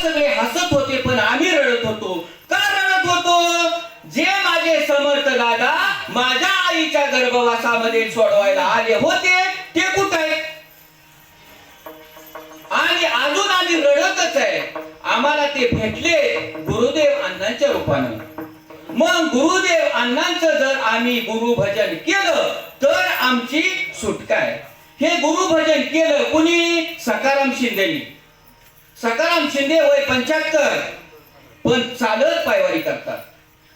सगळे हसत होते पण आम्ही रडत होतो. का रडत होतो? जे माझे समर्थ दादा माझ्या आईच्या गर्भवासामध्ये सोडवायला आले होते ते कुठे आहेत? आणि अजून आम्ही रडतच आहे. आम्हाला ते भेटले गुरुदेव अण्णांच्या रूपाने. मग गुरुदेव अण्णांचं जर आम्ही गुरुभजन केलं तर आमची सुटका आहे. हे गुरुभजन केलं कुणी? सखाराम शिंदेनी. सखाराम शिंदे वय 75 पण चालत पायवारी करतात.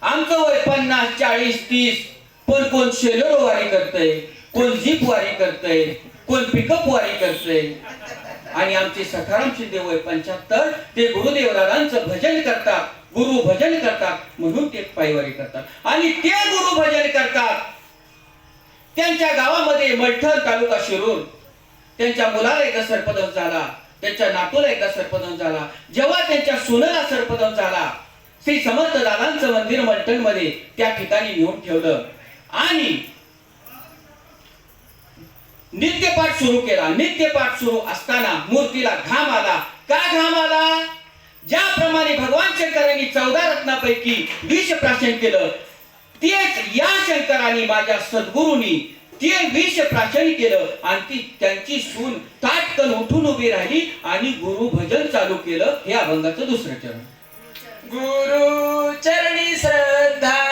आमचं वय 50, 40, 30 पण कोण शेलरो वारी करतय, कोण जीप वारी करतय, कोण पिकअप वारी करतय. आणि आमचे सखाराम शिंदे वय 75 ते गुरुदेव दादांचं भजन करतात, गुरु भजन करतात म्हणून ते पायवारी करतात. आणि ते गुरु भजन करतात. त्यांच्या गावामध्ये मलठण तालुका शिरूर त्यांच्या मुलाला एकदा सरपंच झाला, त्यांच्या नातूला एकदा सरपंच झाला. जेव्हा त्यांच्या सुनेला सरपंच झाला श्री समर्थ दादांचं मंदिर मलठण मध्ये त्या ठिकाणी नेऊन ठेवलं आणि नित्यपाठ सुरू केला. नित्यपाठ सुरू असताना मूर्तीला घाम आला. का घाम आला? ज्याप्रमाणे भगवान शंकरांनी 14 रत्नापैकी 20 प्राशन केलं तेच या शंकरांनी माझ्या सद्गुरूंनी ते 20 प्राशन केलं आणि त्यांची सून ताटकन उठून उभी राहिली आणि गुरु भजन चालू केलं. हे अभंगाचं दुसरं चरण. गुरु चरणी श्रद्धा